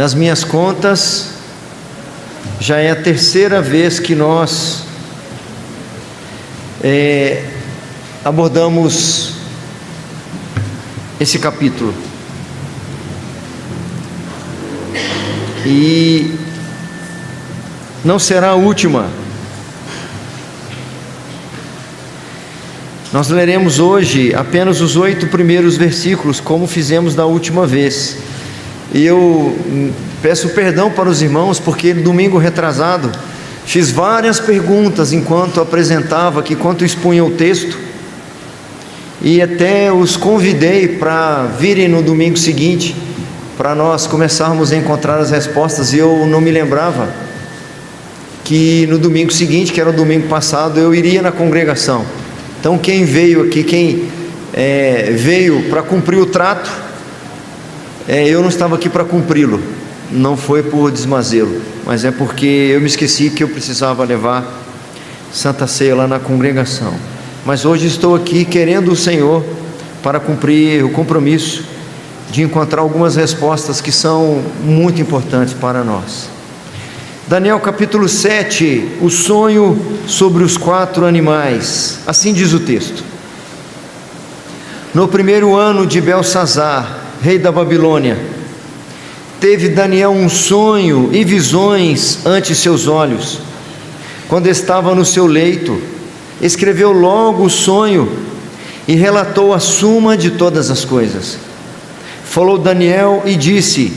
Nas minhas contas, já é a terceira vez que nós abordamos esse capítulo. E não será a última. Nós leremos hoje apenas os 8 primeiros versículos, como fizemos da última vez. E eu peço perdão para os irmãos, porque no domingo retrasado fiz várias perguntas enquanto apresentava aqui, enquanto expunha o texto, e até os convidei para virem no domingo seguinte, para nós começarmos a encontrar as respostas. E eu não me lembrava que no domingo seguinte, que era o domingo passado, eu iria na congregação. Então quem veio aqui, veio para cumprir o trato, eu não estava aqui para cumpri-lo. Não foi por desmazelo, mas é porque eu me esqueci que eu precisava levar Santa Ceia lá na congregação. Mas hoje estou aqui querendo o Senhor para cumprir o compromisso de encontrar algumas respostas que são muito importantes para nós. Daniel capítulo 7, o sonho sobre os 4 animais. Assim diz o texto: no primeiro ano de Belsazar, rei da Babilônia, teve Daniel um sonho e visões ante seus olhos. Quando estava no seu leito, escreveu logo o sonho e relatou a suma de todas as coisas. Falou Daniel e disse: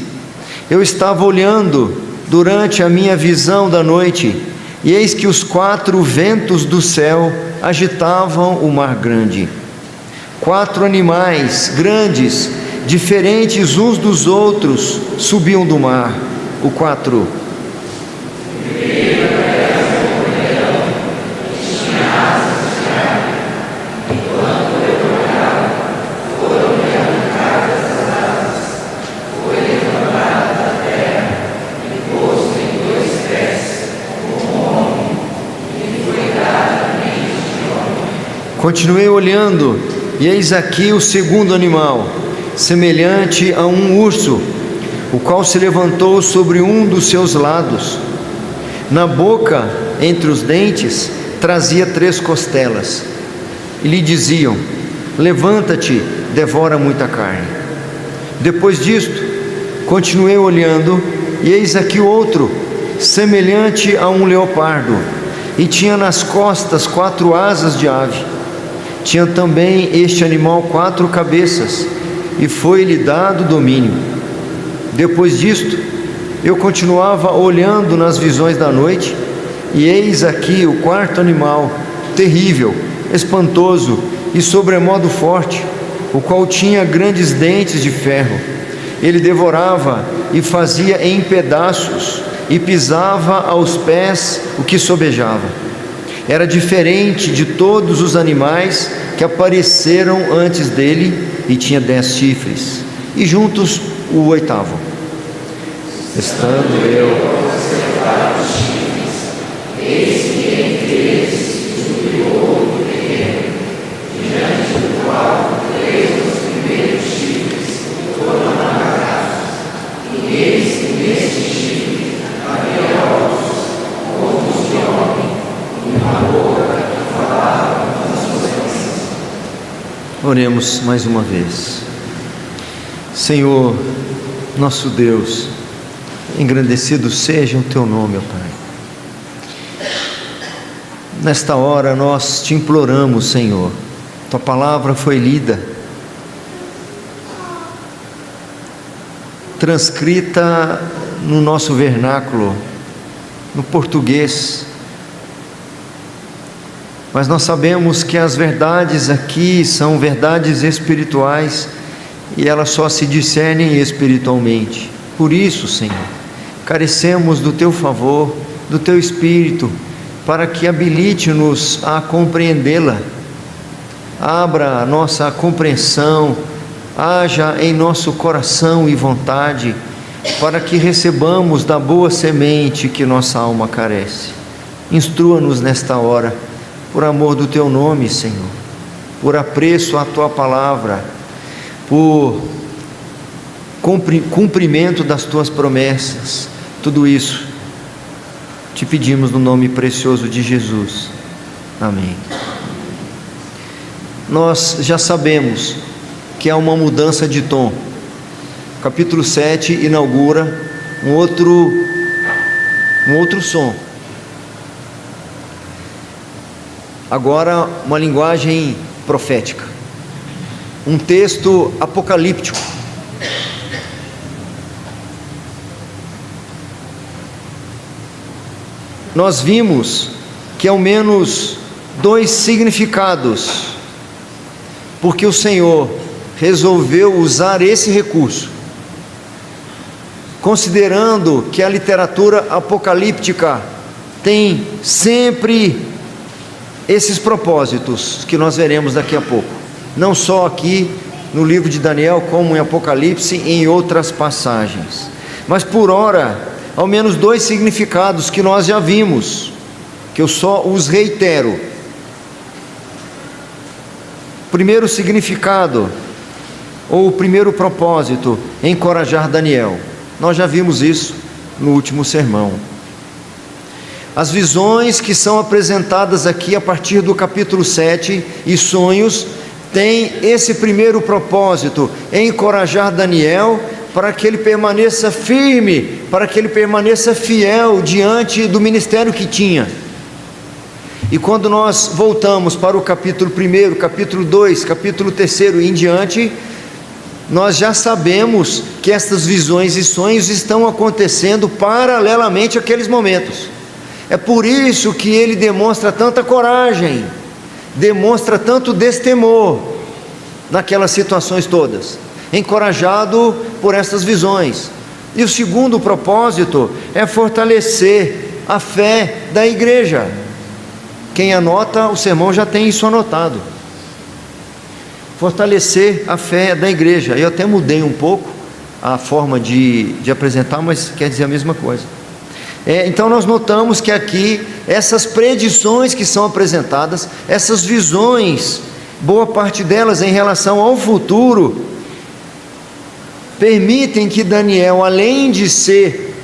eu estava olhando durante a minha visão da noite, e eis que os 4 ventos do céu agitavam o mar grande. 4 animais grandes, diferentes uns dos outros, subiam do mar. O 4. Continuei olhando, e eis aqui o segundo animal, semelhante a um urso, o qual se levantou sobre um dos seus lados. Na boca, entre os dentes, trazia 3 costelas, e lhe diziam: levanta-te, devora muita carne. Depois disto, continuei olhando, e eis aqui outro, semelhante a um leopardo, e tinha nas costas 4 asas de ave. Tinha também este animal 4 cabeças, e foi-lhe dado domínio. Depois disto, eu continuava olhando nas visões da noite, e eis aqui o 4º animal, terrível, espantoso e sobremodo forte, o qual tinha grandes dentes de ferro. Ele devorava e fazia em pedaços, e pisava aos pés o que sobejava. Era diferente de todos os animais que apareceram antes dele, e tinha 10 chifres, e juntos o 8º. Estando eu a observar os chifres, eis que entre eles subiu outro pequeno, diante do qual 3 dos primeiros chifres foram arrancados, e eis que neste chifre havia olhos como os de homem, e uma boca que falava com as suas bênçãos. Oremos mais uma vez. Senhor, nosso Deus, engrandecido seja o Teu nome, ó Pai. Nesta hora nós Te imploramos, Senhor. Tua palavra foi lida, transcrita no nosso vernáculo, no português. Mas nós sabemos que as verdades aqui são verdades espirituais, e elas só se discernem espiritualmente. Por isso, Senhor, carecemos do Teu favor, do Teu Espírito, para que habilite-nos a compreendê-la. Abra a nossa compreensão, haja em nosso coração e vontade, para que recebamos da boa semente que nossa alma carece. Instrua-nos nesta hora, por amor do Teu nome, Senhor, por apreço à Tua palavra, por cumprimento das tuas promessas. Tudo isso te pedimos no nome precioso de Jesus. Amém. Nós já sabemos que há uma mudança de tom. Capítulo 7 inaugura um outro som. Agora uma linguagem profética, um texto apocalíptico. Nós vimos que ao menos 2 significados, porque o Senhor resolveu usar esse recurso, considerando que a literatura apocalíptica tem sempre esses propósitos que nós veremos daqui a pouco, não só aqui no livro de Daniel, como em Apocalipse e em outras passagens. Mas por ora, ao menos 2 significados que nós já vimos, que eu só os reitero. Primeiro significado, ou o primeiro propósito, encorajar Daniel. Nós já vimos isso no último sermão. As visões que são apresentadas aqui a partir do capítulo 7 e sonhos, têm esse primeiro propósito, encorajar Daniel para que ele permaneça firme, para que ele permaneça fiel diante do ministério que tinha. E quando nós voltamos para o capítulo 1, capítulo 2, capítulo 3 e em diante, nós já sabemos que estas visões e sonhos estão acontecendo paralelamente àqueles momentos. É por isso que ele demonstra tanta coragem, demonstra tanto destemor naquelas situações todas, encorajado por essas visões. E o segundo propósito é fortalecer a fé da igreja. Quem anota o sermão já tem isso anotado. Fortalecer a fé da igreja. Eu até mudei um pouco a forma de apresentar, mas quer dizer a mesma coisa. Então nós notamos que aqui essas predições que são apresentadas, essas visões, boa parte delas em relação ao futuro, permitem que Daniel, além de ser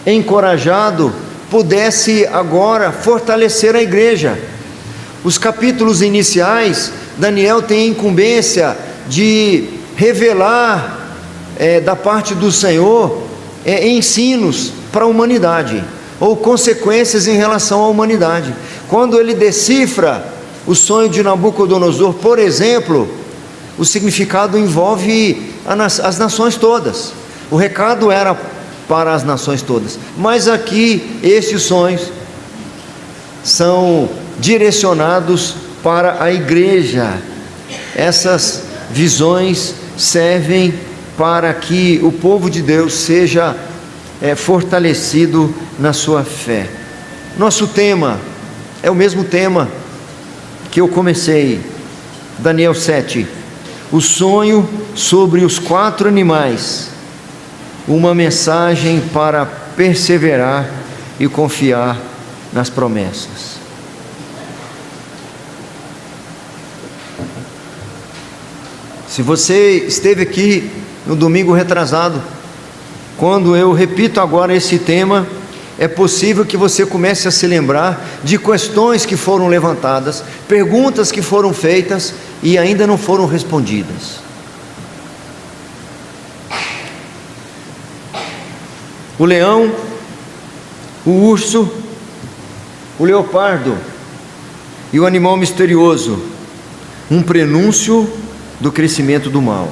encorajado, pudesse agora fortalecer a igreja. Os capítulos iniciais, Daniel tem a incumbência de revelar da parte do Senhor ensinos para a humanidade, ou consequências em relação à humanidade. Quando ele decifra o sonho de Nabucodonosor, por exemplo, o significado envolve as nações todas. O recado era para as nações todas, mas aqui estes sonhos são direcionados para a igreja. Essas visões servem para que o povo de Deus seja fortalecido na sua fé. Nosso tema é o mesmo tema que eu comecei, Daniel 7, o sonho sobre os 4 animais, uma mensagem para perseverar e confiar nas promessas. Se você esteve aqui no domingo retrasado, quando eu repito agora esse tema, é possível que você comece a se lembrar de questões que foram levantadas, perguntas que foram feitas e ainda não foram respondidas. O leão, o urso, o leopardo e o animal misterioso, um prenúncio do crescimento do mal.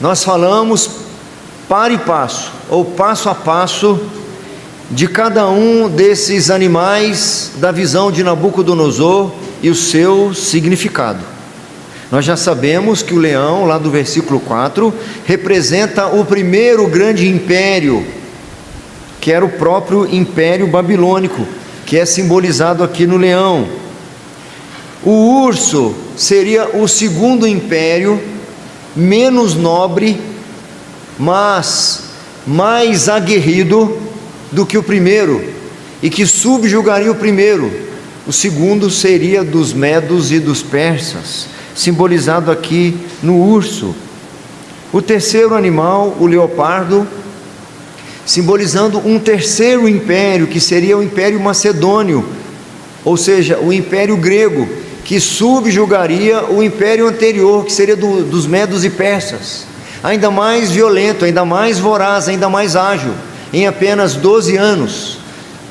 Nós falamos para e passo, ou passo a passo, de cada um desses animais da visão de Nabucodonosor e o seu significado. Nós já sabemos que o leão, lá do versículo 4, representa o primeiro grande império, que era o próprio Império Babilônico, que é simbolizado aqui no leão. O urso seria o segundo império, menos nobre, mas mais aguerrido do que o primeiro, e que subjugaria o primeiro. O segundo seria dos medos e dos persas, simbolizado aqui no urso. O terceiro animal, o leopardo, simbolizando um terceiro império, que seria o Império Macedônio, ou seja, o Império Grego, que subjugaria o império anterior, que seria dos medos e persas, ainda mais violento, ainda mais voraz, ainda mais ágil. Em apenas 12 anos,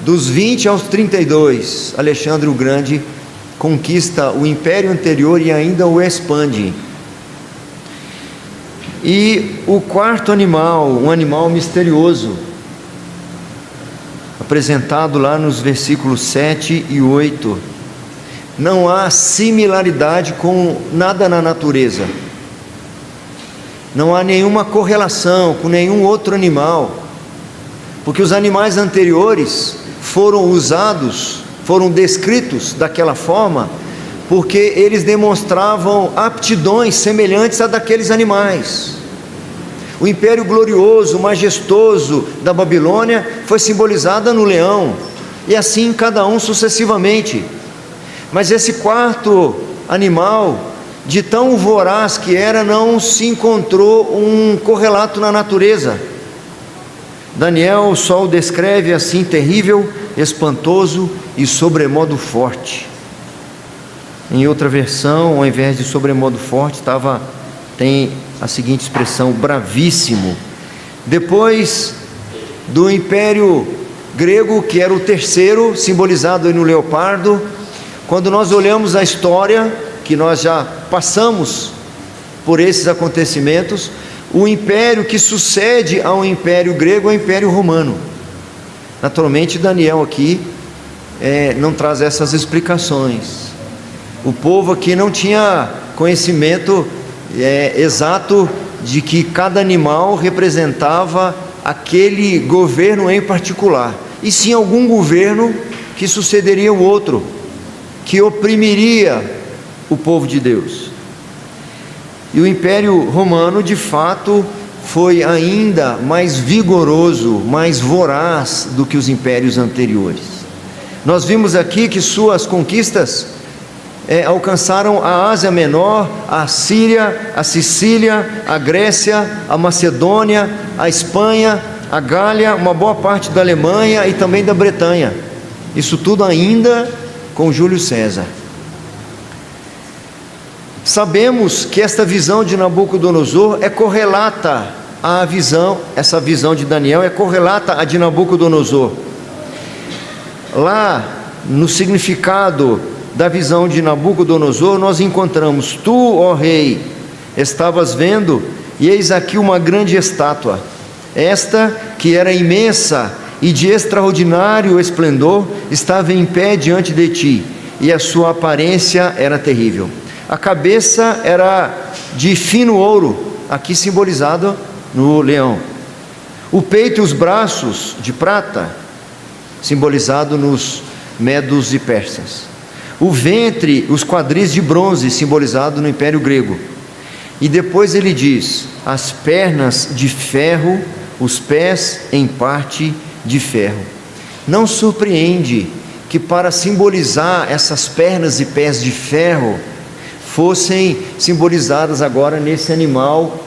dos 20 aos 32, Alexandre o Grande conquista o império anterior e ainda o expande. E o quarto animal, um animal misterioso, apresentado lá nos versículos 7 e 8, não há similaridade com nada na natureza, não há nenhuma correlação com nenhum outro animal, porque os animais anteriores foram usados, foram descritos daquela forma, porque eles demonstravam aptidões semelhantes a daqueles animais. O império glorioso, majestoso da Babilônia foi simbolizado no leão, e assim cada um sucessivamente. Mas esse quarto animal, de tão voraz que era, não se encontrou um correlato na natureza. Daniel só o descreve assim: terrível, espantoso e sobremodo forte. Em outra versão, ao invés de sobremodo forte, tem a seguinte expressão: bravíssimo. Depois do Império Grego, que era o terceiro, simbolizado aí no leopardo, quando nós olhamos a história, que nós já passamos por esses acontecimentos, o império que sucede ao Império Grego é o Império Romano. Naturalmente, Daniel aqui não traz essas explicações. O povo aqui não tinha conhecimento exato de que cada animal representava aquele governo em particular, e sim algum governo que sucederia o outro, que oprimiria o povo de Deus. E o Império Romano, de fato, foi ainda mais vigoroso, mais voraz do que os impérios anteriores. Nós vimos aqui que suas conquistas alcançaram a Ásia Menor, a Síria, a Sicília, a Grécia, a Macedônia, a Espanha, a Gália, uma boa parte da Alemanha e também da Bretanha. Isso tudo ainda com Júlio César. Sabemos que esta visão de Nabucodonosor é correlata à visão, essa visão de Daniel é correlata à de Nabucodonosor. Lá, no significado da visão de Nabucodonosor, nós encontramos: tu, ó rei, estavas vendo, e eis aqui uma grande estátua, esta que era imensa e de extraordinário esplendor, estava em pé diante de ti, e a sua aparência era terrível. A cabeça era de fino ouro, aqui simbolizado no leão. O peito e os braços de prata, simbolizado nos medos e persas. O ventre, os quadris de bronze, simbolizado no Império Grego. E depois ele diz: as pernas de ferro, os pés em parte de ferro. Não surpreende que, para simbolizar essas pernas e pés de ferro, fossem simbolizadas agora nesse animal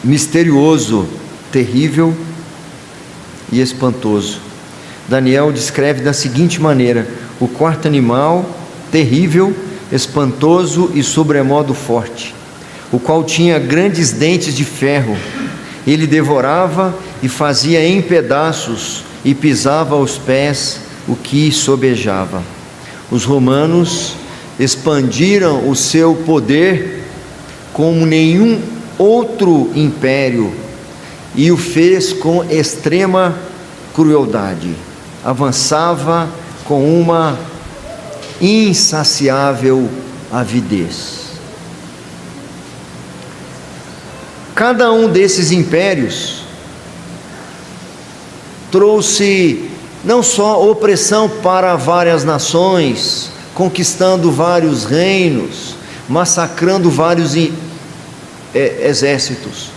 misterioso, terrível e espantoso. Daniel descreve da seguinte maneira: o quarto animal, terrível, espantoso e sobremodo forte, o qual tinha grandes dentes de ferro. Ele devorava e fazia em pedaços e pisava aos pés o que sobejava. Os romanos expandiram o seu poder como nenhum outro império, e o fez com extrema crueldade. Avançava com uma insaciável avidez. Cada um desses impérios trouxe não só opressão para várias nações, conquistando vários reinos, massacrando vários exércitos,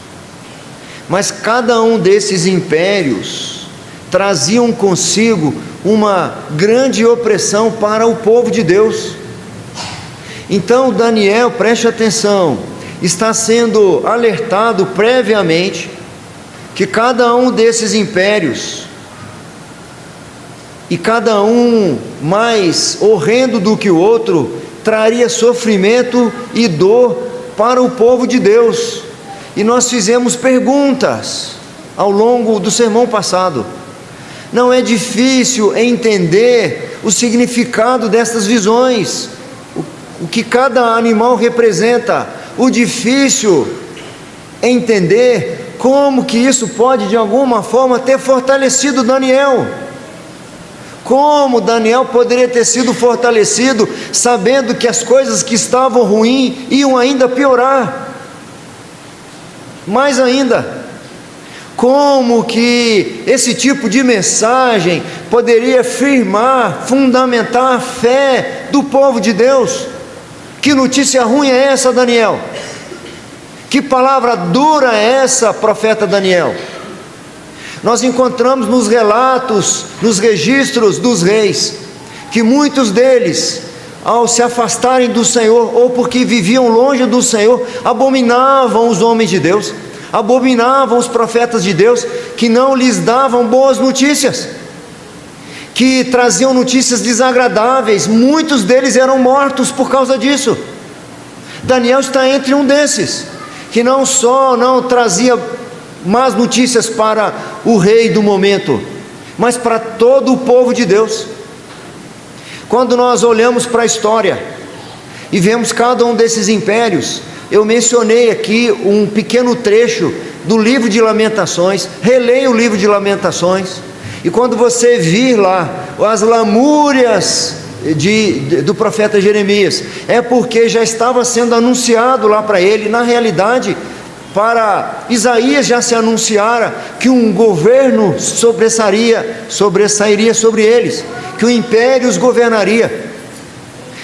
mas cada um desses impérios traziam consigo uma grande opressão para o povo de Deus. Então Daniel, preste atenção, está sendo alertado previamente que cada um desses impérios, e cada um mais horrendo do que o outro, traria sofrimento e dor para o povo de Deus. E nós fizemos perguntas ao longo do sermão passado. Não é difícil entender o significado dessas visões, o que cada animal representa. O difícil é entender como que isso pode de alguma forma ter fortalecido Daniel. Como Daniel poderia ter sido fortalecido sabendo que as coisas que estavam ruins iam ainda piorar. Mais ainda, como que esse tipo de mensagem poderia firmar, fundamentar a fé do povo de Deus? Que notícia ruim é essa, Daniel? Que palavra dura é essa, profeta Daniel? Nós encontramos nos relatos, nos registros dos reis, que muitos deles, ao se afastarem do Senhor, ou porque viviam longe do Senhor, abominavam os homens de Deus, abominavam os profetas de Deus, que não lhes davam boas notícias, que traziam notícias desagradáveis. Muitos deles eram mortos por causa disso. Daniel está entre um desses, que não só não trazia más notícias para o rei do momento, mas para todo o povo de Deus. Quando nós olhamos para a história e vemos cada um desses impérios, eu mencionei aqui um pequeno trecho do livro de Lamentações. Releia o livro de Lamentações, e quando você vir lá as lamúrias do profeta Jeremias, é porque já estava sendo anunciado lá para ele. Na realidade, para Isaías já se anunciara que um governo sobressairia sobre eles, que o império os governaria.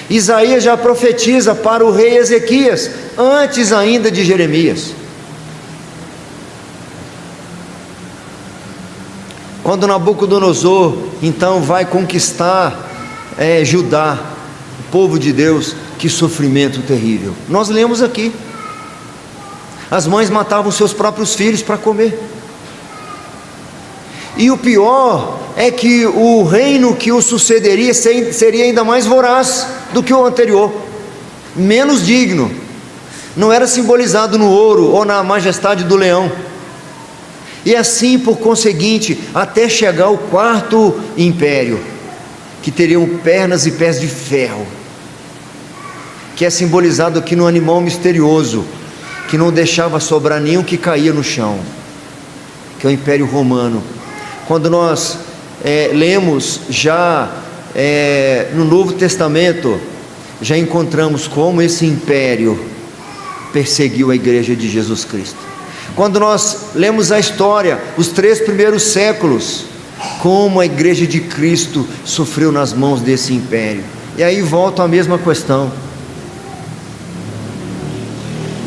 Isaías já profetiza para o rei Ezequias, antes ainda de Jeremias. Quando Nabucodonosor então vai conquistar Judá, o povo de Deus, que sofrimento terrível. Nós lemos aqui, as mães matavam seus próprios filhos para comer. E o pior é que o reino que o sucederia seria ainda mais voraz do que o anterior, menos digno. Não era simbolizado no ouro ou na majestade do leão. E assim, por conseguinte, até chegar ao quarto império, que teriam pernas e pés de ferro, que é simbolizado aqui no animal misterioso, que não deixava sobrar nenhum que caía no chão, que é o Império Romano. Quando nós lemos já no Novo Testamento, já encontramos como esse império perseguiu a igreja de Jesus Cristo. Quando nós lemos a história, os 3 primeiros séculos, como a igreja de Cristo sofreu nas mãos desse império. E aí volta a mesma questão: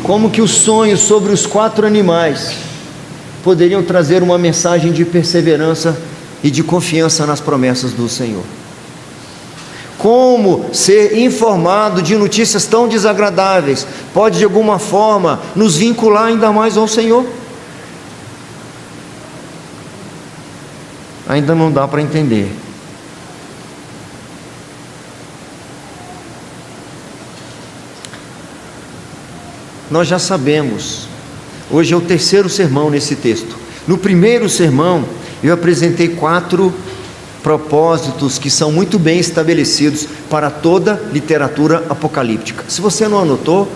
como que os sonhos sobre os 4 animais poderiam trazer uma mensagem de perseverança e de confiança nas promessas do Senhor? Como ser informado de notícias tão desagradáveis pode de alguma forma nos vincular ainda mais ao Senhor? Ainda não dá para entender. Nós já sabemos, hoje é o 3º sermão nesse texto. No primeiro sermão eu apresentei 4 propósitos que são muito bem estabelecidos para toda literatura apocalíptica. Se você não anotou,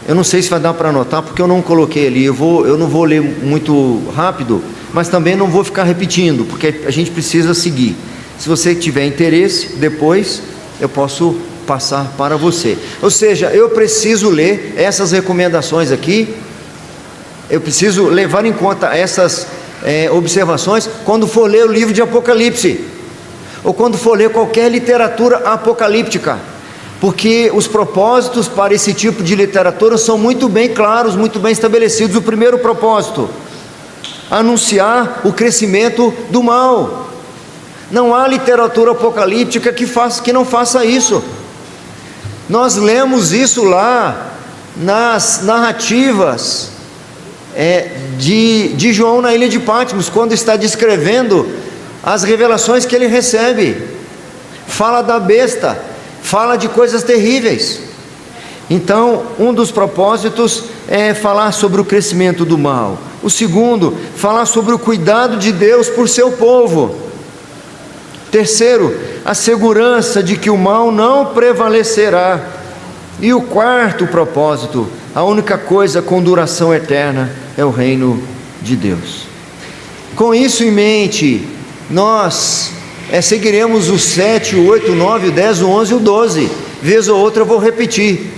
eu não sei se vai dar para anotar, porque eu não coloquei ali. Eu não vou ler muito rápido, mas também não vou ficar repetindo, porque a gente precisa seguir. Se você tiver interesse, depois eu posso passar para você. Ou seja, eu preciso ler essas recomendações aqui, eu preciso levar em conta essas observações quando for ler o livro de Apocalipse, ou quando for ler qualquer literatura apocalíptica, porque os propósitos para esse tipo de literatura são muito bem claros, muito bem estabelecidos. O primeiro propósito: anunciar o crescimento do mal. Não há literatura apocalíptica que não faça isso. Nós lemos isso lá nas narrativas de João na ilha de Patmos, quando está descrevendo as revelações que ele recebe. Fala da besta, fala de coisas terríveis. Então, um dos propósitos é falar sobre o crescimento do mal. O segundo, falar sobre o cuidado de Deus por seu povo. Terceiro, a segurança de que o mal não prevalecerá. E o quarto propósito, a única coisa com duração eterna é o reino de Deus. Com isso em mente, nós seguiremos os 7, o 8, o 9, o 10, o 11 e o 12. Vez ou outra eu vou repetir.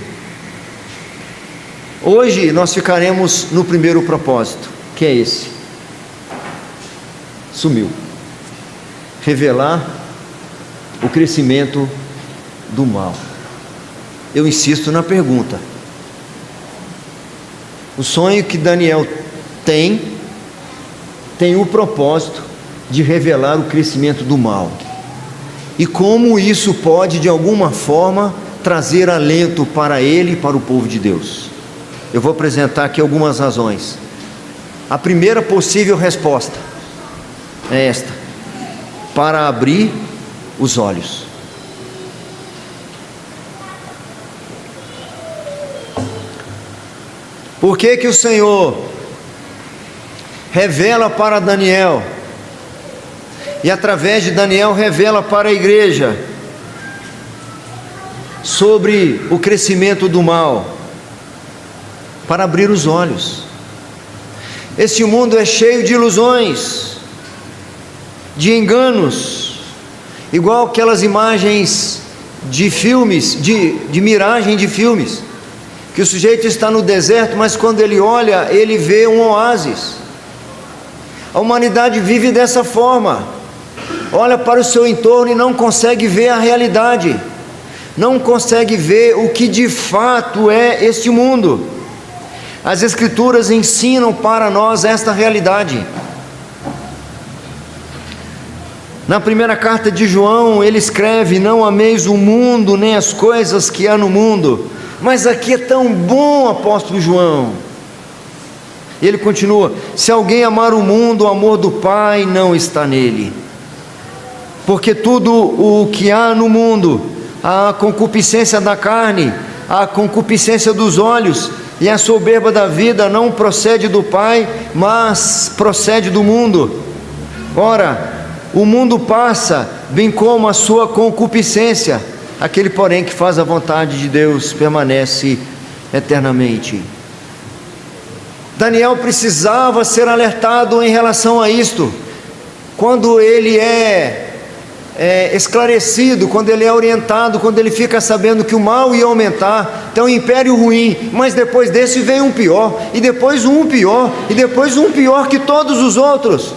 Hoje nós ficaremos no primeiro propósito, que é esse. Sumiu. Revelar o crescimento do mal. Eu insisto na pergunta. O sonho que Daniel tem o propósito de revelar o crescimento do mal. E como isso pode, de alguma forma, trazer alento para ele e para o povo de Deus. Eu vou apresentar aqui algumas razões. A primeira possível resposta é esta: para abrir os olhos. Por que que o Senhor revela para Daniel, e através de Daniel revela para a igreja, sobre o crescimento do mal? Para abrir os olhos. Esse mundo é cheio de ilusões, de enganos, igual aquelas imagens de filmes, de miragem de filmes, que o sujeito está no deserto, mas quando ele olha, ele vê um oásis. A humanidade vive dessa forma, olha para o seu entorno e não consegue ver a realidade, não consegue ver o que de fato é este mundo. As Escrituras ensinam para nós esta realidade. Na primeira carta de João, ele escreve: não ameis o mundo, nem as coisas que há no mundo. Mas aqui é tão bom, apóstolo João. E ele continua: se alguém amar o mundo, o amor do Pai não está nele. Porque tudo o que há no mundo, a concupiscência da carne, a concupiscência dos olhos e a soberba da vida, não procede do Pai, mas procede do mundo. Ora, o mundo passa, bem como a sua concupiscência. Aquele, porém, que faz a vontade de Deus permanece eternamente. Daniel precisava ser alertado em relação a isto. Quando ele é esclarecido, quando ele é orientado, quando ele fica sabendo que o mal ia aumentar, tem um império ruim, mas depois desse veio um pior, e depois um pior, e depois um pior que todos os outros.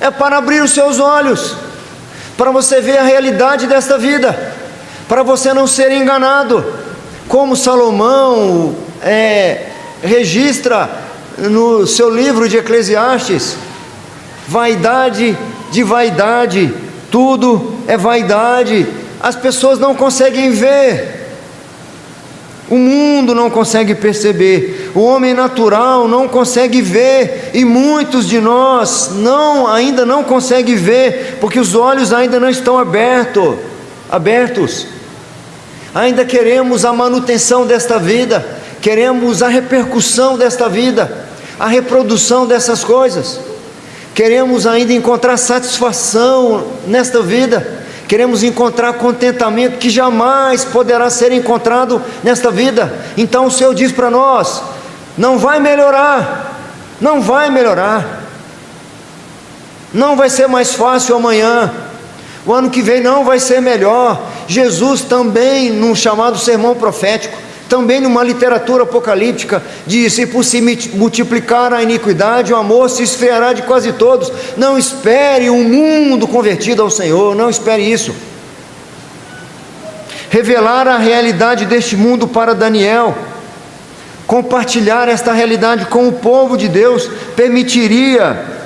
É para abrir os seus olhos, para você ver a realidade desta vida, para você não ser enganado, como Salomão registra no seu livro de Eclesiastes: vaidade de vaidade, tudo é vaidade. As pessoas não conseguem ver, o mundo não consegue perceber, o homem natural não consegue ver, e muitos de nós ainda não conseguem ver, porque os olhos ainda não estão abertos. Ainda queremos a manutenção desta vida, queremos a repercussão desta vida, a reprodução dessas coisas. Queremos ainda encontrar satisfação nesta vida, queremos encontrar contentamento que jamais poderá ser encontrado nesta vida. Então o Senhor diz para nós: não vai melhorar, não vai melhorar, não vai ser mais fácil amanhã, o ano que vem não vai ser melhor. Jesus também, num chamado sermão profético, também numa literatura apocalíptica, disse: por se multiplicar a iniquidade, o amor se esfriará de quase todos. Não espere um mundo convertido ao Senhor, não espere isso. Revelar a realidade deste mundo para Daniel, compartilhar esta realidade com o povo de Deus, permitiria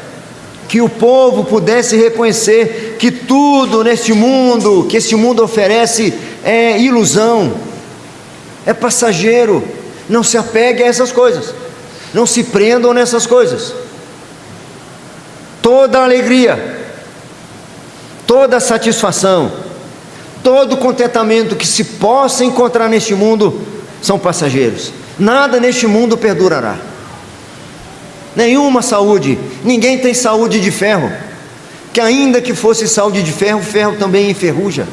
que o povo pudesse reconhecer que tudo neste mundo, que este mundo oferece, é ilusão, é passageiro, Não se apegue a essas coisas, não se prendam nessas coisas. Toda alegria, toda satisfação, todo contentamento que se possa encontrar neste mundo são passageiros. Nada neste mundo perdurará. Nenhuma saúde, ninguém tem saúde de ferro, que ainda que fosse saúde de ferro, ferro também enferruja.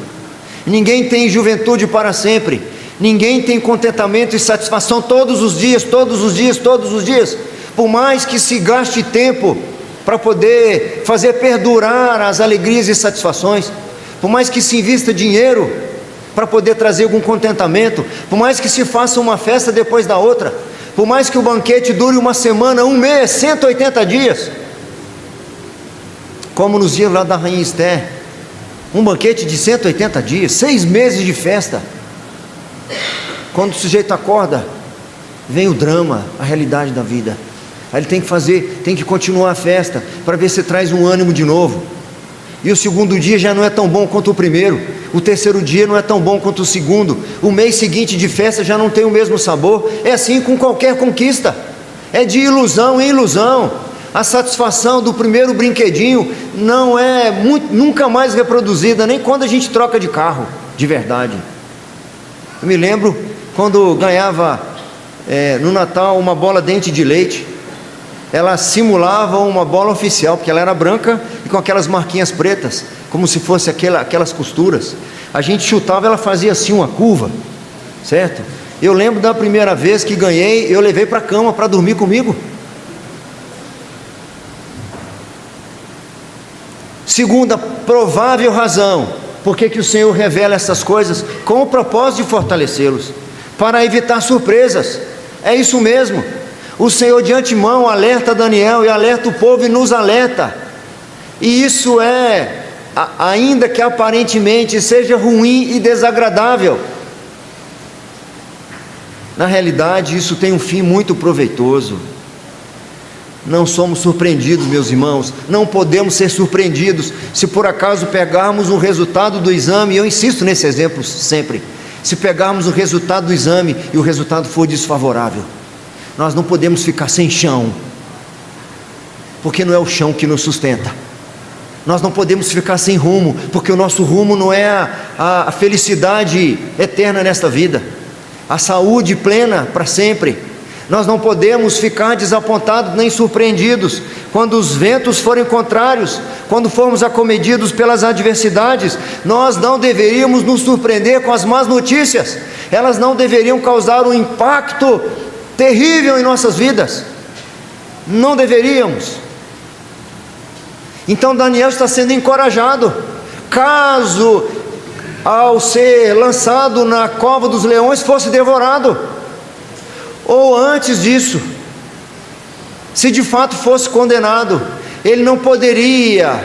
Ninguém tem juventude para sempre, ninguém tem contentamento e satisfação todos os dias, todos os dias, todos os dias. Por mais que se gaste tempo para poder fazer perdurar as alegrias e satisfações, por mais que se invista dinheiro para poder trazer algum contentamento, por mais que se faça uma festa depois da outra, por mais que o banquete dure uma semana, um mês, 180 dias, como nos dias lá da Rainha Esther, um banquete de 180 dias, 6 meses de festa. Quando o sujeito acorda, vem o drama, a realidade da vida. Aí ele tem que continuar a festa, para ver se traz um ânimo de novo. E o segundo dia já não é tão bom quanto o primeiro, o terceiro dia não é tão bom quanto o segundo, o mês seguinte de festa já não tem o mesmo sabor. É assim com qualquer conquista, é de ilusão em ilusão. A satisfação do primeiro brinquedinho não é nunca mais reproduzida, nem quando a gente troca de carro, de verdade. Eu me lembro quando ganhava no Natal uma bola dente de leite. Ela simulava uma bola oficial, porque ela era branca e com aquelas marquinhas pretas, como se fosse aquelas costuras. A gente chutava, ela fazia assim uma curva, certo? Eu lembro da primeira vez que ganhei, eu levei para a cama para dormir comigo. Segunda provável razão, por que o Senhor revela essas coisas? Com o propósito de fortalecê-los, para evitar surpresas. É isso mesmo. O Senhor de antemão alerta Daniel e alerta o povo e nos alerta. E isso ainda que aparentemente seja ruim e desagradável, na realidade isso tem um fim muito proveitoso. Não somos surpreendidos, meus irmãos, não podemos ser surpreendidos se por acaso pegarmos o resultado do exame. Eu insisto nesse exemplo sempre. Se pegarmos o resultado do exame e o resultado for desfavorável, nós não podemos ficar sem chão, porque não é o chão que nos sustenta. Nós não podemos ficar sem rumo, porque o nosso rumo não é a felicidade eterna nesta vida, a saúde plena para sempre. Nós não podemos ficar desapontados nem surpreendidos quando os ventos forem contrários, quando formos acometidos pelas adversidades. Nós não deveríamos nos surpreender com as más notícias, elas não deveriam causar um impacto terrível em nossas vidas, não deveríamos. Então Daniel está sendo encorajado, caso ao ser lançado na cova dos leões fosse devorado, ou antes disso, se de fato fosse condenado, ele não poderia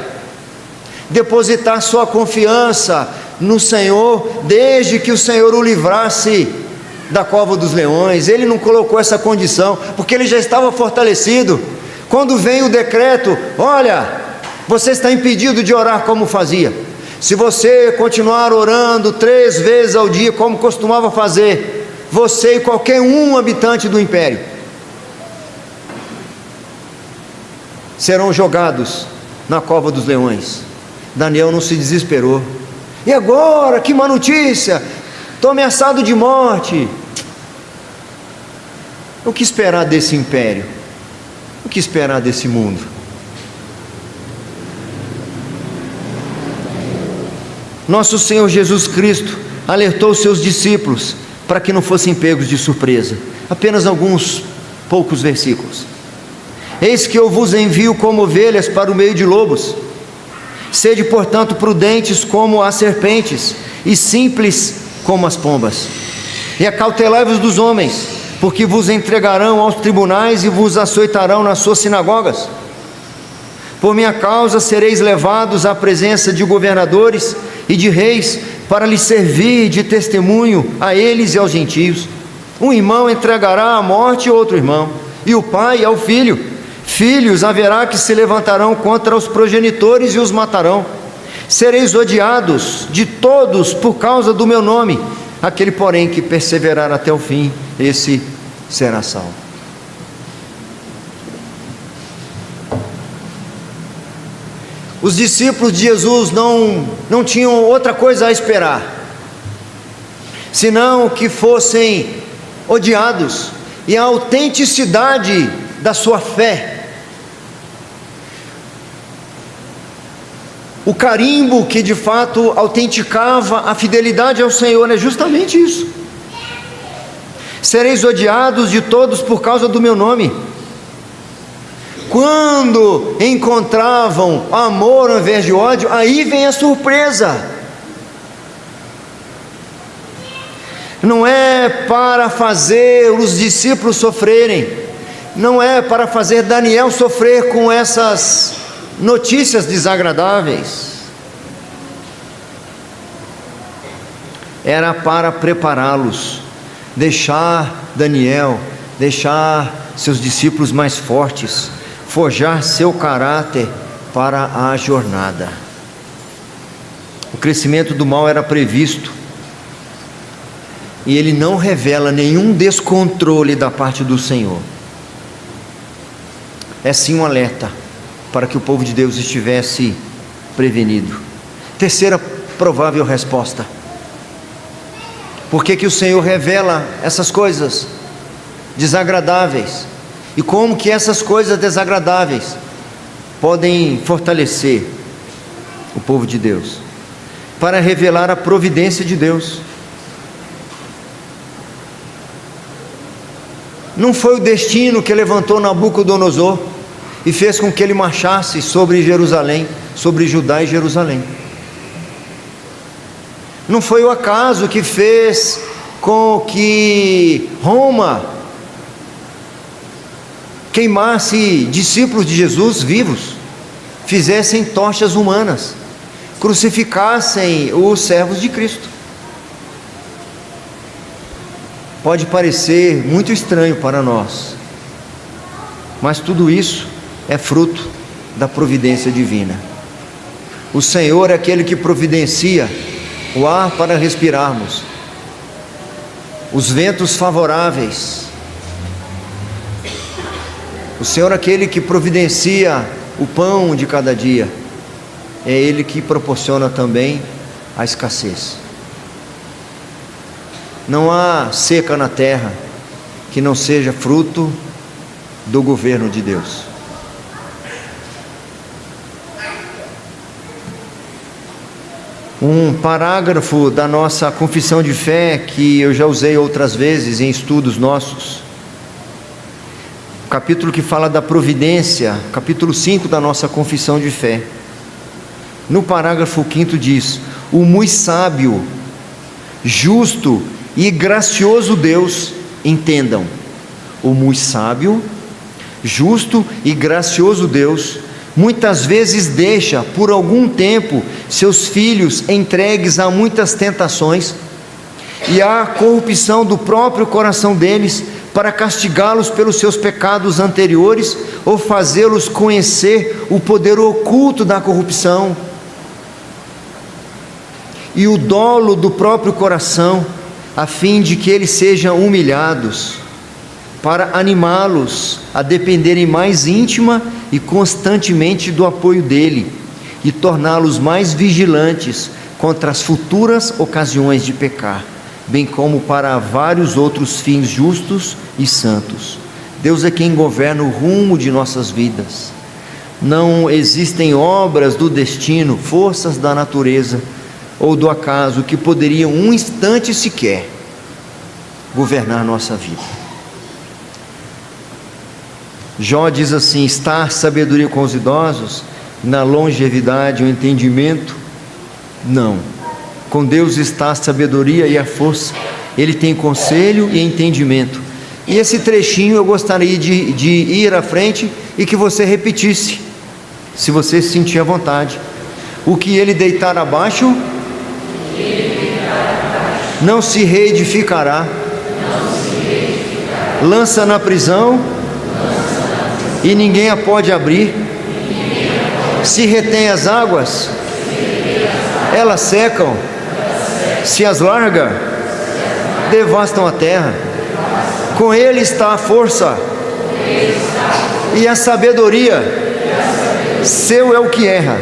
depositar sua confiança no Senhor, desde que o Senhor o livrasse da cova dos leões. Ele não colocou essa condição, porque ele já estava fortalecido. Quando vem o decreto: olha, você está impedido de orar como fazia. Se você continuar orando 3 vezes ao dia, como costumava fazer, você e qualquer habitante do império serão jogados na cova dos leões. Daniel não se desesperou. E agora, que má notícia! Estou ameaçado de morte. O que esperar desse império? O que esperar desse mundo? Nosso Senhor Jesus Cristo alertou os seus discípulos para que não fossem pegos de surpresa. Apenas alguns poucos versículos. Eis que eu vos envio como ovelhas para o meio de lobos. Sede, portanto, prudentes como as serpentes e simples como as pombas. E acautelai-vos dos homens, porque vos entregarão aos tribunais e vos açoitarão nas suas sinagogas. Por minha causa sereis levados à presença de governadores e de reis, para lhes servir de testemunho a eles e aos gentios. Um irmão entregará à morte outro irmão, e o pai ao filho. Filhos haverá que se levantarão contra os progenitores e os matarão. Sereis odiados de todos por causa do meu nome. Aquele, porém, que perseverar até o fim, esse será salvo. Os discípulos de Jesus não tinham outra coisa a esperar, senão que fossem odiados, e a autenticidade da sua fé, o carimbo que de fato autenticava a fidelidade ao Senhor, é justamente isso: sereis odiados de todos por causa do meu nome. Quando encontravam amor ao invés de ódio, aí vem a surpresa. Não é para fazer os discípulos sofrerem, não é para fazer Daniel sofrer com essas notícias desagradáveis, era para prepará-los, deixar Daniel, deixar seus discípulos mais fortes, forjar seu caráter para a jornada. O crescimento do mal era previsto, e ele não revela nenhum descontrole da parte do Senhor. É sim um alerta para que o povo de Deus estivesse prevenido. Terceira provável resposta: por que que o Senhor revela essas coisas desagradáveis? E como que essas coisas desagradáveis podem fortalecer o povo de Deus? Para revelar a providência de Deus. Não foi o destino que levantou Nabucodonosor e fez com que ele marchasse sobre Jerusalém, sobre Judá e Jerusalém. Não foi o acaso que fez com que Roma queimasse discípulos de Jesus vivos, fizessem tochas humanas, crucificassem os servos de Cristo. Pode parecer muito estranho para nós, mas tudo isso é fruto da providência divina. O Senhor é aquele que providencia o ar para respirarmos, os ventos favoráveis. O Senhor é aquele que providencia o pão de cada dia. É Ele que proporciona também a escassez. Não há seca na terra que não seja fruto do governo de Deus. Um parágrafo da nossa confissão de fé, que eu já usei outras vezes em estudos nossos, capítulo que fala da providência, capítulo 5 da nossa confissão de fé. No parágrafo 5 diz: o muito sábio, justo e gracioso Deus, entendam, o muito sábio, justo e gracioso Deus muitas vezes deixa por algum tempo seus filhos entregues a muitas tentações e à corrupção do próprio coração deles, para castigá-los pelos seus pecados anteriores ou fazê-los conhecer o poder oculto da corrupção e o dolo do próprio coração, a fim de que eles sejam humilhados, para animá-los a dependerem mais íntima e constantemente do apoio dele, e torná-los mais vigilantes contra as futuras ocasiões de pecar, bem como para vários outros fins justos e santos. Deus é quem governa o rumo de nossas vidas. Não existem obras do destino, forças da natureza ou do acaso que poderiam um instante sequer governar nossa vida. Jó diz assim: está sabedoria com os idosos, na longevidade o entendimento? Não. Com Deus está a sabedoria e a força, Ele tem conselho e entendimento. E esse trechinho eu gostaria de ir à frente e que você repetisse, se você se sentir à vontade. O que Ele deitar abaixo, não se reedificará. Lança na prisão, e ninguém a pode abrir. Se retém as águas, elas secam. Se as larga, devastam a terra. Com Ele está a força e a sabedoria. Seu é o que erra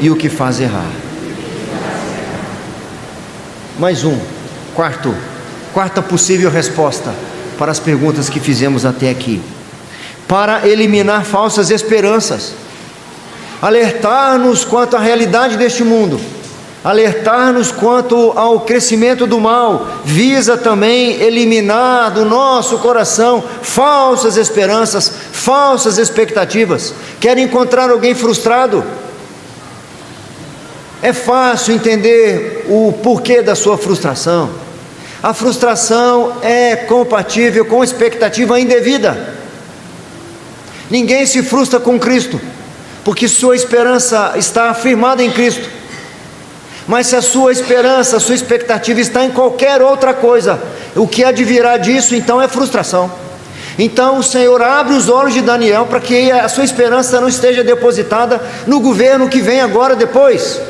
e o que faz errar. Mais um, quarta possível resposta para as perguntas que fizemos até aqui. Para eliminar falsas esperanças, alertar-nos quanto à realidade deste mundo, alertar-nos quanto ao crescimento do mal, visa também eliminar do nosso coração falsas esperanças, falsas expectativas. Quer encontrar alguém frustrado? É fácil entender o porquê da sua frustração. A frustração é compatível com expectativa indevida. Ninguém se frustra com Cristo, porque sua esperança está afirmada em Cristo. Mas se a sua esperança, a sua expectativa está em qualquer outra coisa, o que advirá disso então é frustração. Então o Senhor abre os olhos de Daniel para que a sua esperança não esteja depositada no governo que vem agora depois.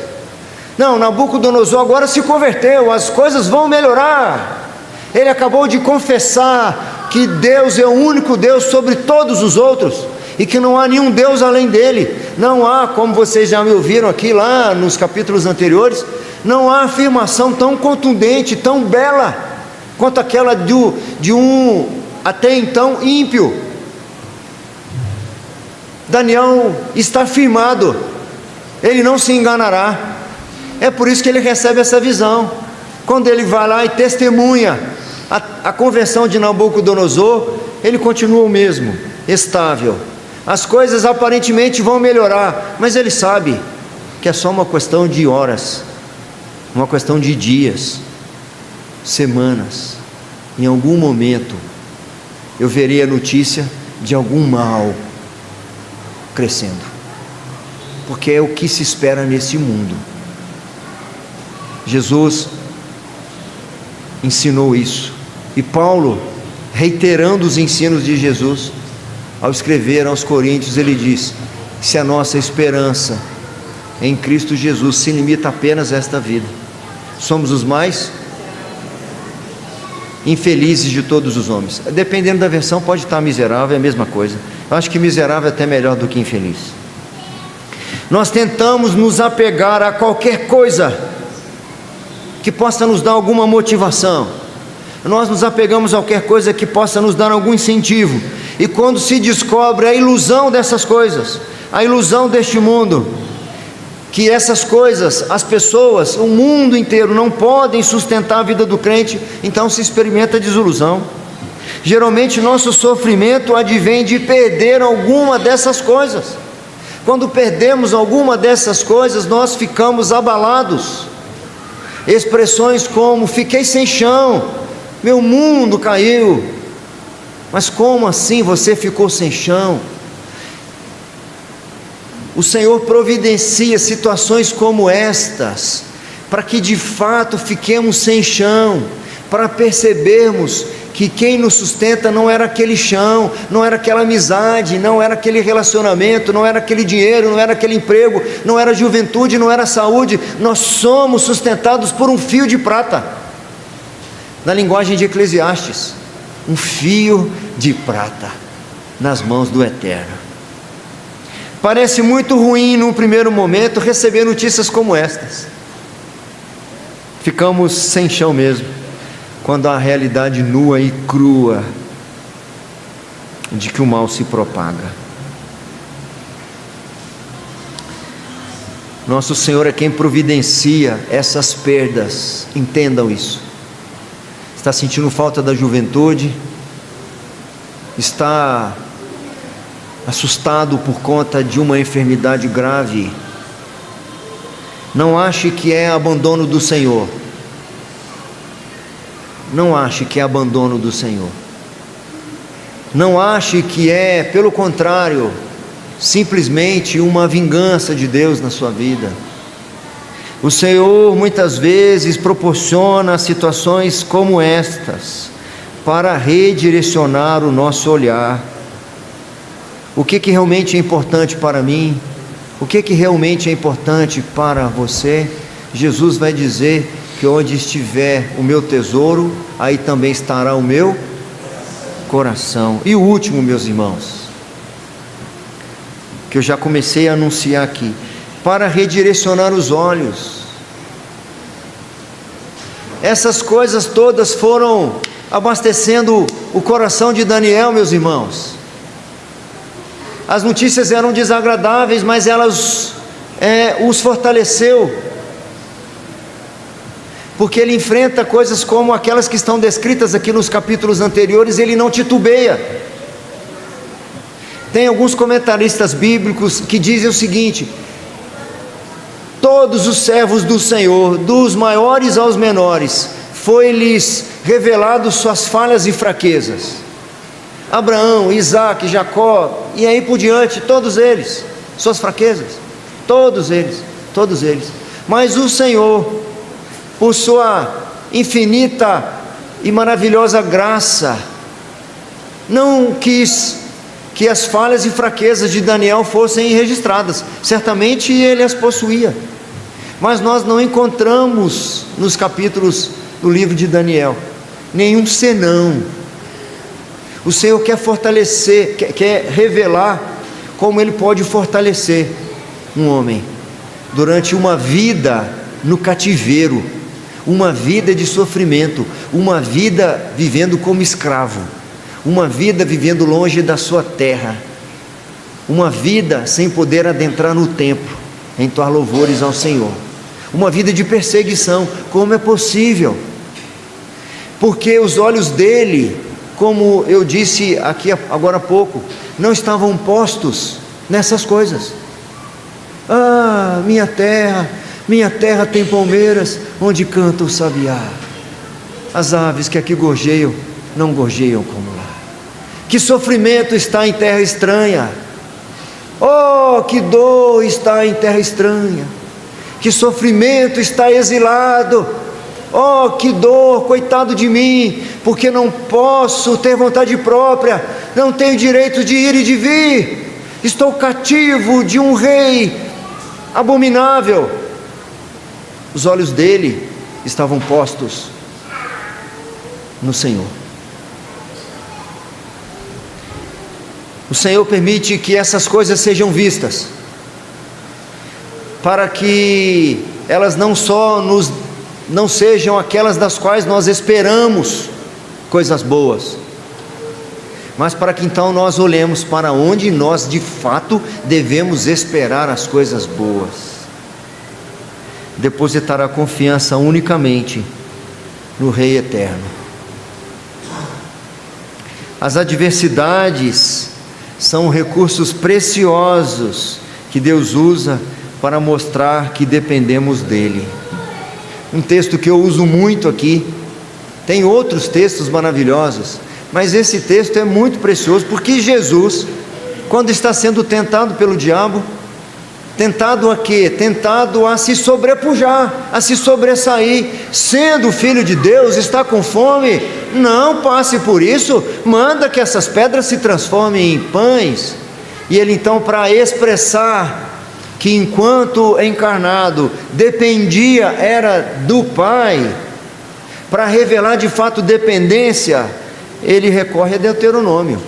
Não, Nabucodonosor agora se converteu, as coisas vão melhorar. Ele acabou de confessar que Deus é o único Deus sobre todos os outros, e que não há nenhum Deus além dele. Não há, como vocês já me ouviram aqui lá nos capítulos anteriores, não há afirmação tão contundente, tão bela, quanto aquela de um até então ímpio. Daniel está firmado, ele não se enganará. É por isso que ele recebe essa visão. Quando ele vai lá e testemunha a conversão de Nabucodonosor, ele continua o mesmo, estável. As coisas aparentemente vão melhorar, mas ele sabe que é só uma questão de horas, uma questão de dias, semanas. Em algum momento eu verei a notícia de algum mal crescendo, porque é o que se espera nesse mundo. Jesus ensinou isso, e Paulo, reiterando os ensinos de Jesus, ao escrever aos Coríntios, ele diz: se a nossa esperança em Cristo Jesus se limita apenas a esta vida, somos os mais infelizes de todos os homens. Dependendo da versão, pode estar miserável, é a mesma coisa. Eu acho que miserável é até melhor do que infeliz. Nós tentamos nos apegar a qualquer coisa que possa nos dar alguma motivação. Nós nos apegamos a qualquer coisa que possa nos dar algum incentivo, e quando se descobre a ilusão dessas coisas, a ilusão deste mundo, que essas coisas, as pessoas, o mundo inteiro não podem sustentar a vida do crente, então se experimenta a desilusão. Geralmente nosso sofrimento advém de perder alguma dessas coisas. Quando perdemos alguma dessas coisas, nós ficamos abalados. Expressões como: fiquei sem chão, meu mundo caiu. Mas como assim você ficou sem chão? O Senhor providencia situações como estas, para que de fato fiquemos sem chão, para percebermos que quem nos sustenta não era aquele chão, não era aquela amizade, não era aquele relacionamento, não era aquele dinheiro, não era aquele emprego, não era a juventude, não era a saúde. Nós somos sustentados por um fio de prata. Na linguagem de Eclesiastes, um fio de prata nas mãos do Eterno. Parece muito ruim num primeiro momento receber notícias como estas. Ficamos sem chão mesmo, quando a realidade nua e crua de que o mal se propaga. Nosso Senhor é quem providencia essas perdas, entendam isso. Está sentindo falta da juventude? Está assustado por conta de uma enfermidade grave? Não ache que é abandono do Senhor. Não ache que é abandono do Senhor. Não ache que é, pelo contrário, simplesmente uma vingança de Deus na sua vida. O Senhor muitas vezes proporciona situações como estas para redirecionar o nosso olhar. O que realmente é importante para mim? O que realmente é importante para você? Jesus vai dizer que onde estiver o meu tesouro, aí também estará o meu coração. E o último, meus irmãos, que eu já comecei a anunciar aqui, para redirecionar os olhos. Essas coisas todas foram abastecendo o coração de Daniel, meus irmãos. As notícias eram desagradáveis, mas elas os fortaleceu, porque ele enfrenta coisas como aquelas que estão descritas aqui nos capítulos anteriores. Ele não titubeia. Tem alguns comentaristas bíblicos que dizem o seguinte: todos os servos do Senhor, dos maiores aos menores, foi-lhes revelado suas falhas e fraquezas. Abraão, Isaac, Jacó, e aí por diante, todos eles, suas fraquezas, todos eles. Mas o Senhor, por sua infinita e maravilhosa graça, não quis que as falhas e fraquezas de Daniel fossem registradas. Certamente ele as possuía, mas nós não encontramos nos capítulos do livro de Daniel nenhum senão. O Senhor quer fortalecer, quer revelar como Ele pode fortalecer um homem durante uma vida no cativeiro, uma vida de sofrimento, uma vida vivendo como escravo, uma vida vivendo longe da sua terra, uma vida sem poder adentrar no templo, entoar louvores ao Senhor, uma vida de perseguição. Como é possível? Porque os olhos dele, como eu disse aqui agora há pouco, não estavam postos nessas coisas. Ah, minha terra tem palmeiras onde canta o sabiá. As aves que aqui gorjeiam, não gorjeiam como lá. Que sofrimento está em terra estranha. Oh, que dor está em terra estranha. Que sofrimento está exilado. Oh, que dor, coitado de mim, porque não posso ter vontade própria, não tenho direito de ir e de vir, estou cativo de um rei abominável. Os olhos dele estavam postos no Senhor. O Senhor permite que essas coisas sejam vistas, para que elas não sejam aquelas das quais nós esperamos coisas boas, mas para que então nós olhemos para onde nós de fato devemos esperar as coisas boas. Depositar a confiança unicamente no Rei Eterno. As adversidades são recursos preciosos que Deus usa para mostrar que dependemos dEle. Um texto que eu uso muito aqui, tem outros textos maravilhosos, mas esse texto é muito precioso, porque Jesus, quando está sendo tentado pelo diabo, tentado a quê? Tentado a se sobrepujar, a se sobressair, sendo filho de Deus, está com fome, não passe por isso, manda que essas pedras se transformem em pães. E ele então, para expressar que enquanto encarnado dependia era do Pai, para revelar de fato dependência, ele recorre a Deuteronômio.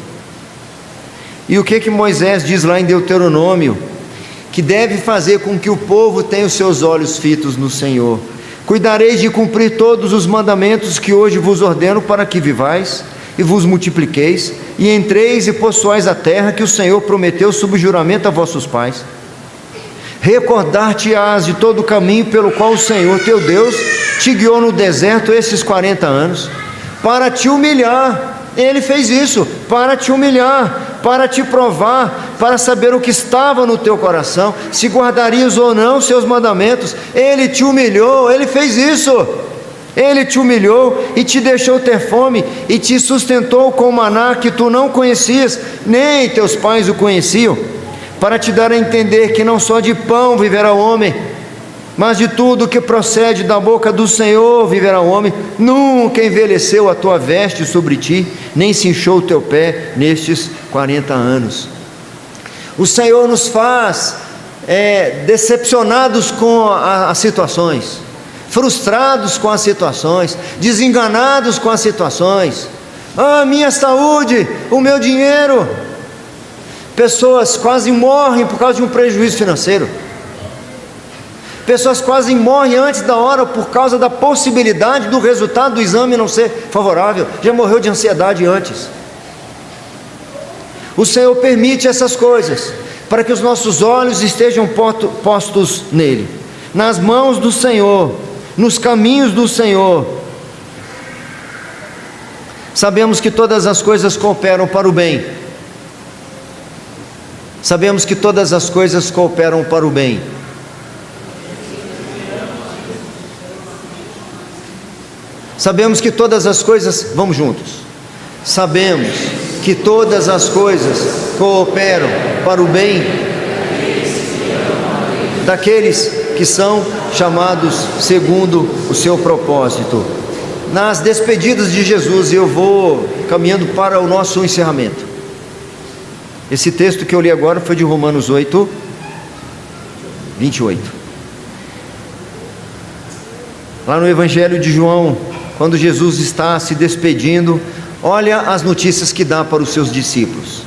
E o que Moisés diz lá em Deuteronômio? Que deve fazer com que o povo tenha os seus olhos fitos no Senhor. Cuidareis de cumprir todos os mandamentos que hoje vos ordeno, para que vivais e vos multipliqueis, e entreis e possuais a terra que o Senhor prometeu sob juramento a vossos pais. Recordar-te-ás de todo o caminho pelo qual o Senhor teu Deus te guiou no deserto esses 40 anos, para te humilhar. Ele fez isso para te humilhar, para te provar, para saber o que estava no teu coração, se guardarias ou não seus mandamentos. Ele te humilhou, ele fez isso. Ele te humilhou e te deixou ter fome, e te sustentou com maná que tu não conhecias, nem teus pais o conheciam, para te dar a entender que não só de pão viverá o homem, mas de tudo que procede da boca do Senhor viverá o homem. Nunca envelheceu a tua veste sobre ti, nem se inchou o teu pé nestes 40 anos. O Senhor nos faz decepcionados com as situações, frustrados com as situações, desenganados com as situações. Ah, minha saúde, o meu dinheiro. Pessoas quase morrem por causa de um prejuízo financeiro. Pessoas quase morrem antes da hora por causa da possibilidade do resultado do exame não ser favorável. Já morreu de ansiedade antes. O Senhor permite essas coisas para que os nossos olhos estejam postos nele, nas mãos do Senhor, nos caminhos do Senhor. Sabemos que todas as coisas cooperam para o bem. Sabemos que todas as coisas cooperam para o bem. Sabemos que todas as coisas, vamos juntos. Sabemos que todas as coisas cooperam para o bem daqueles que são chamados segundo o seu propósito. Nas despedidas de Jesus, eu vou caminhando para o nosso encerramento. Esse texto que eu li agora foi de Romanos 8, 28. Lá no Evangelho de João, quando Jesus está se despedindo, olha as notícias que dá para os seus discípulos.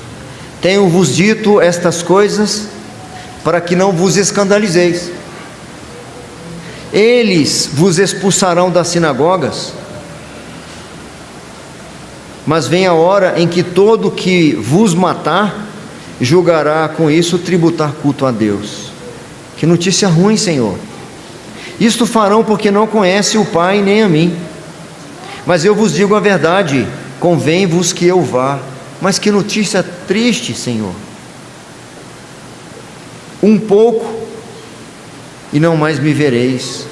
Tenho-vos dito estas coisas para que não vos escandalizeis. Eles vos expulsarão das sinagogas, mas vem a hora em que todo que vos matar julgará com isso tributar culto a Deus. Que notícia ruim, Senhor. Isto farão porque não conhecem o Pai nem a mim. Mas eu vos digo a verdade, convém-vos que eu vá. Mas que notícia triste, Senhor. Um pouco e não mais me vereis.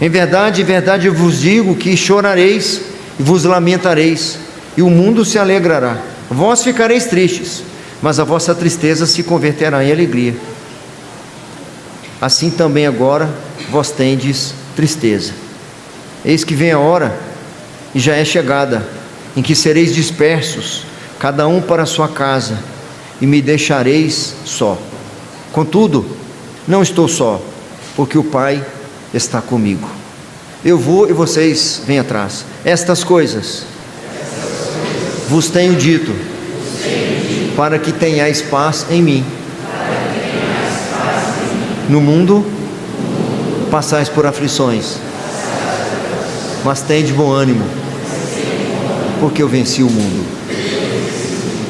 Em verdade eu vos digo que chorareis e vos lamentareis, e o mundo se alegrará. Vós ficareis tristes, mas a vossa tristeza se converterá em alegria. Assim também agora vós tendes tristeza. Eis que vem a hora, e já é chegada, em que sereis dispersos, cada um para a sua casa, e me deixareis só. Contudo, não estou só, porque o Pai está comigo. Eu vou e vocês vêm atrás. Estas coisas vos tenho dito, para que tenhais paz em mim. No mundo passais por aflições, mas tende bom ânimo, porque eu venci o mundo.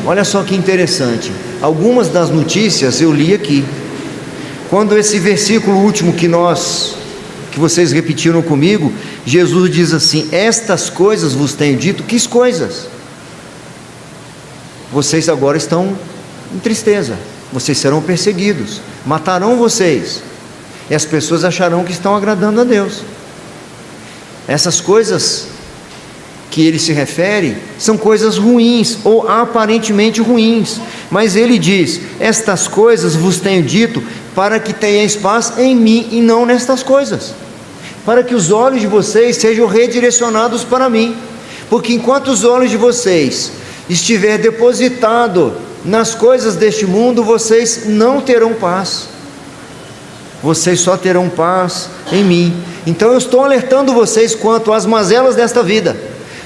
Olha só que interessante. Algumas das notícias eu li aqui. Quando esse versículo último que vocês repetiram comigo, Jesus diz assim: estas coisas vos tenho dito. Que coisas? Vocês agora estão em tristeza, vocês serão perseguidos, matarão vocês, e as pessoas acharão que estão agradando a Deus. Essas coisas que ele se refere são coisas ruins, ou aparentemente ruins, mas ele diz: estas coisas vos tenho dito para que tenhais paz em mim, e não nestas coisas, para que os olhos de vocês sejam redirecionados para mim, porque enquanto os olhos de vocês estiver depositado nas coisas deste mundo, vocês não terão paz. Vocês só terão paz em mim. Então eu estou alertando vocês quanto às mazelas desta vida,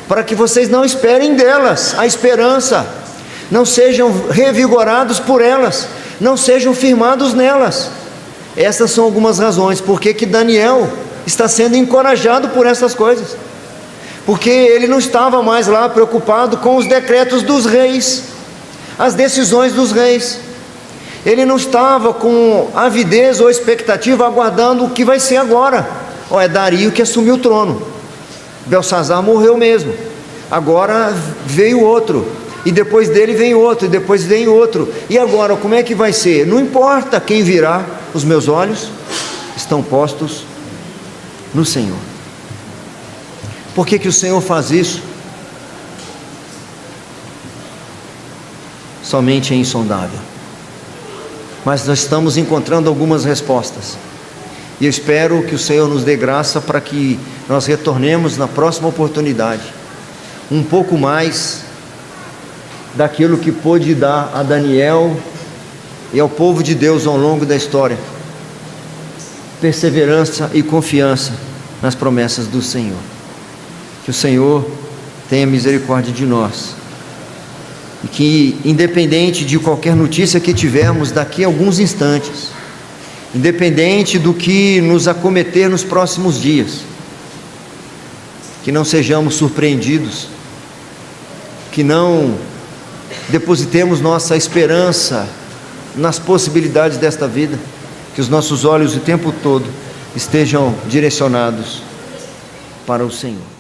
para que vocês não esperem delas a esperança, não sejam revigorados por elas, não sejam firmados nelas. Essas são algumas razões porque que Daniel está sendo encorajado por essas coisas, porque ele não estava mais lá preocupado com os decretos dos reis, as decisões dos reis. Ele não estava com avidez ou expectativa aguardando o que vai ser agora. É Dario que assumiu o trono, Belsazar morreu mesmo, agora veio outro, e depois dele vem outro, e depois vem outro, e agora como é que vai ser? Não importa quem virá, os meus olhos estão postos no Senhor. Por que o Senhor faz isso? Somente é insondável, mas nós estamos encontrando algumas respostas, e eu espero que o Senhor nos dê graça para que nós retornemos na próxima oportunidade um pouco mais daquilo que pôde dar a Daniel e ao povo de Deus ao longo da história. perseverança e confiança nas promessas do Senhor. Que o Senhor tenha misericórdia de nós, e que, independente de qualquer notícia que tivermos daqui a alguns instantes, independente do que nos acometer nos próximos dias, que não sejamos surpreendidos, que não depositemos nossa esperança nas possibilidades desta vida, que os nossos olhos o tempo todo estejam direcionados para o Senhor.